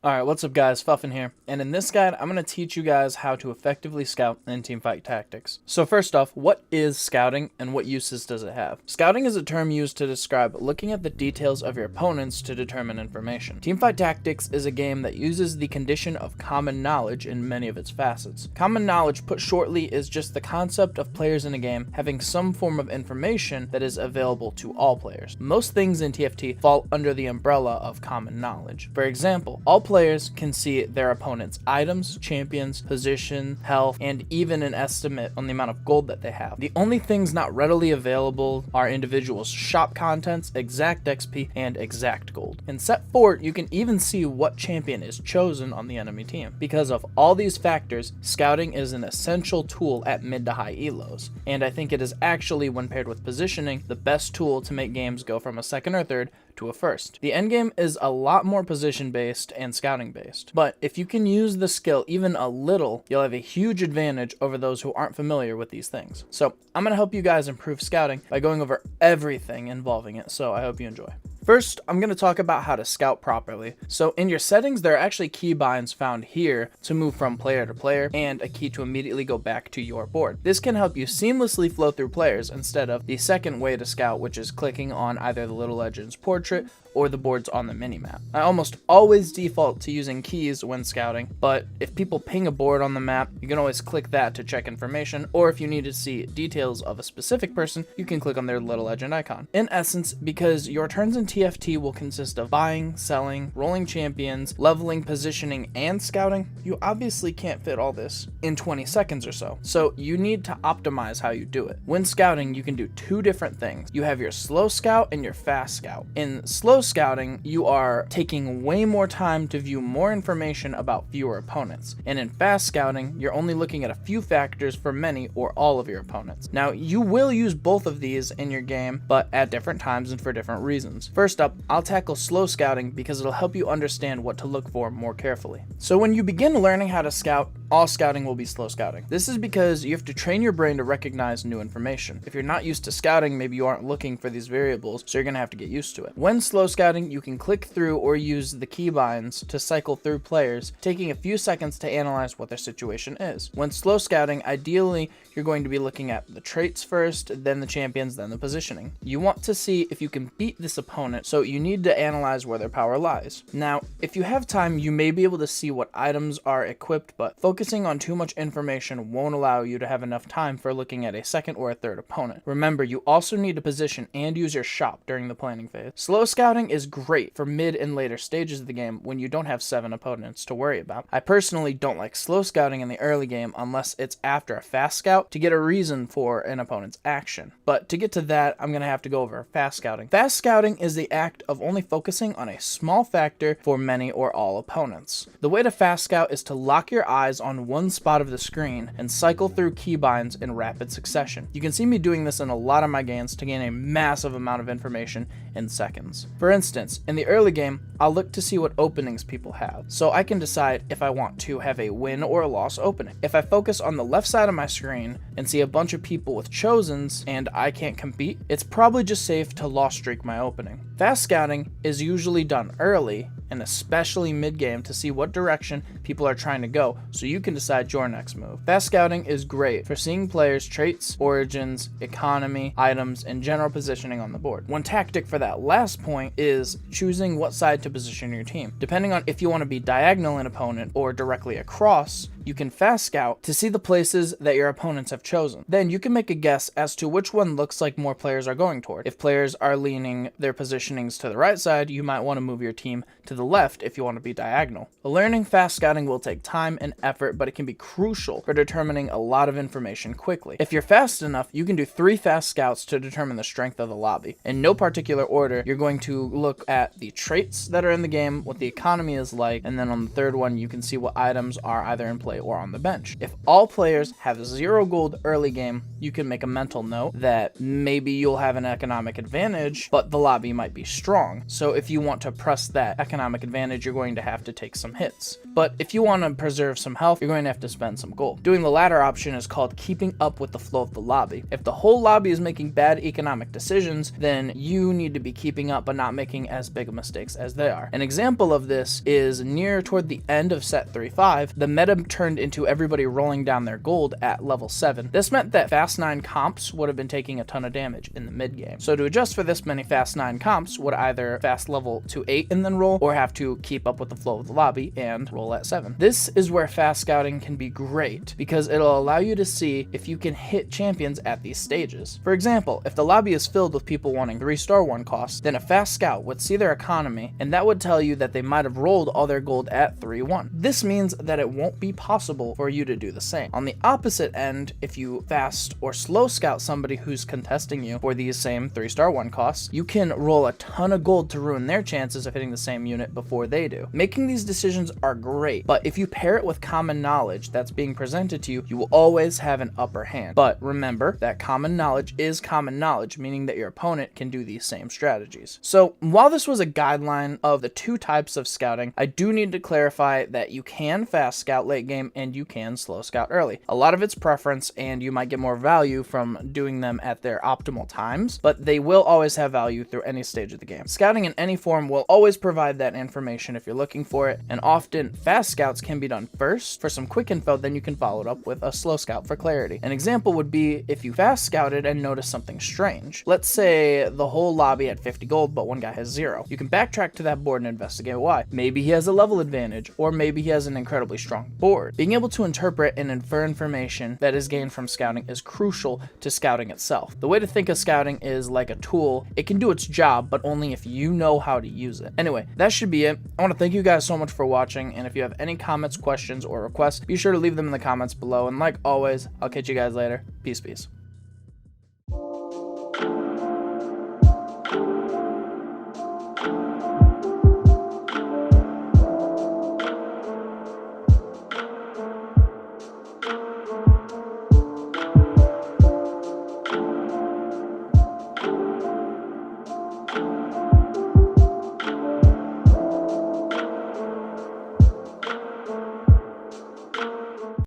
Alright, what's up guys, Fuffin here, and in this guide, I'm going to teach you guys how to effectively scout in Teamfight Tactics. So first off, what is scouting and what uses does it have? Scouting is a term used to describe looking at the details of your opponents to determine information. Teamfight Tactics is a game that uses the condition of common knowledge in many of its facets. Common knowledge, put shortly, is just the concept of players in a game having some form of information that is available to all players. Most things in TFT fall under the umbrella of common knowledge. For example, all players can see their opponent's items, champions, position, health, and even an estimate on the amount of gold that they have. The only things not readily available are individuals' shop contents, exact XP, and exact gold. In set 4, you can even see what champion is chosen on the enemy team. Because of all these factors, scouting is an essential tool at mid to high elos, and I think it is actually, when paired with positioning, the best tool to make games go from a second or third to a first. The endgame is a lot more position based and scouting based, but if you can use the skill even a little, you'll have a huge advantage over those who aren't familiar with these things. So I'm going to help you guys improve scouting by going over everything involving it, so I hope you enjoy. First, I'm going to talk about how to scout properly. So in your settings, there are actually keybinds found here to move from player to player and a key to immediately go back to your board. This can help you seamlessly flow through players instead of the second way to scout, which is clicking on either the little legend's portrait or the boards on the minimap. I almost always default to using keys when scouting, but if people ping a board on the map, you can always click that to check information, or if you need to see details of a specific person, you can click on their little legend icon. In essence, because your turns in TFT will consist of buying, selling, rolling champions, leveling, positioning, and scouting, you obviously can't fit all this in 20 seconds or so. So you need to optimize how you do it. When scouting, you can do two different things. You have your slow scout and your fast scout. In slow scouting, you are taking way more time to view more information about fewer opponents. And in fast scouting, you're only looking at a few factors for many or all of your opponents. Now, you will use both of these in your game, but at different times and for different reasons. First up, I'll tackle slow scouting because it'll help you understand what to look for more carefully. So when you begin learning how to scout, all scouting will be slow scouting. This is because you have to train your brain to recognize new information. If you're not used to scouting, maybe you aren't looking for these variables, so you're gonna have to get used to it. When slow scouting, you can click through or use the keybinds to cycle through players, taking a few seconds to analyze what their situation is. When slow scouting, ideally, you're going to be looking at the traits first, then the champions, then the positioning. You want to see if you can beat this opponent, so you need to analyze where their power lies. Now, if you have time, you may be able to see what items are equipped, but focusing on too much information won't allow you to have enough time for looking at a second or a third opponent. Remember, you also need to position and use your shop during the planning phase. Slow scouting is great for mid and later stages of the game when you don't have 7 opponents to worry about. I personally don't like slow scouting in the early game unless it's after a fast scout to get a reason for an opponent's action. But to get to that, I'm going to have to go over fast scouting. Fast scouting is the act of only focusing on a small factor for many or all opponents. The way to fast scout is to lock your eyes on one spot of the screen and cycle through keybinds in rapid succession. You can see me doing this in a lot of my games to gain a massive amount of information in seconds. For instance, in the early game, I'll look to see what openings people have, so I can decide if I want to have a win or a loss opening. If I focus on the left side of my screen and see a bunch of people with chosens and I can't compete, it's probably just safe to loss streak my opening. Fast scouting is usually done early, and especially mid-game, to see what direction people are trying to go so you can decide your next move. Fast scouting is great for seeing players' traits, origins, economy, items, and general positioning on the board. One tactic for that last point is choosing what side to position your team. Depending on if you want to be diagonal in opponent or directly across, you can fast scout to see the places that your opponents have chosen. Then you can make a guess as to which one looks like more players are going toward. If players are leaning their positionings to the right side, you might want to move your team to the left if you want to be diagonal. Learning fast scouting will take time and effort, but it can be crucial for determining a lot of information quickly. If you're fast enough, you can do 3 fast scouts to determine the strength of the lobby. In no particular order, you're going to look at the traits that are in the game, what the economy is like, and then on the third one, you can see what items are either in place play or on the bench. If all players have 0 gold early game, you can make a mental note that maybe you'll have an economic advantage, but the lobby might be strong. So if you want to press that economic advantage, you're going to have to take some hits. But if you want to preserve some health, you're going to have to spend some gold. Doing the latter option is called keeping up with the flow of the lobby. If the whole lobby is making bad economic decisions, then you need to be keeping up but not making as big of mistakes as they are. An example of this is near toward the end of set 3-5, the meta turned into everybody rolling down their gold at level 7. This meant that fast 9 comps would have been taking a ton of damage in the mid game. So to adjust for this, many fast 9 comps would either fast level to 8 and then roll, or have to keep up with the flow of the lobby and roll at 7. This is where fast scouting can be great, because it'll allow you to see if you can hit champions at these stages. For example, if the lobby is filled with people wanting 3-star 1 costs, then a fast scout would see their economy, and that would tell you that they might have rolled all their gold at 3-1. This means that it won't be possible for you to do the same. On the opposite end, if you fast or slow scout somebody who's contesting you for these same 3-star 1 costs, you can roll a ton of gold to ruin their chances of hitting the same unit before they do. Making these decisions are great, but if you pair it with common knowledge that's being presented to you, you will always have an upper hand. But remember that common knowledge is common knowledge, meaning that your opponent can do these same strategies. So while this was a guideline of the 2 types of scouting, I do need to clarify that you can fast scout late game and you can slow scout early. A lot of it's preference, and you might get more value from doing them at their optimal times, but they will always have value through any stage of the game. Scouting in any form will always provide that information if you're looking for it, and often fast scouts can be done first for some quick info, then you can follow it up with a slow scout for clarity. An example would be if you fast scouted and noticed something strange. Let's say the whole lobby had 50 gold, but one guy has 0. You can backtrack to that board and investigate why. Maybe he has a level advantage, or maybe he has an incredibly strong board. Being able to interpret and infer information that is gained from scouting is crucial to scouting itself. The way to think of scouting is like a tool. It can do its job, but only if you know how to use it. Anyway, that should be it. I want to thank you guys so much for watching, and if you have any comments, questions, or requests, be sure to leave them in the comments below, and like always, I'll catch you guys later. Peace.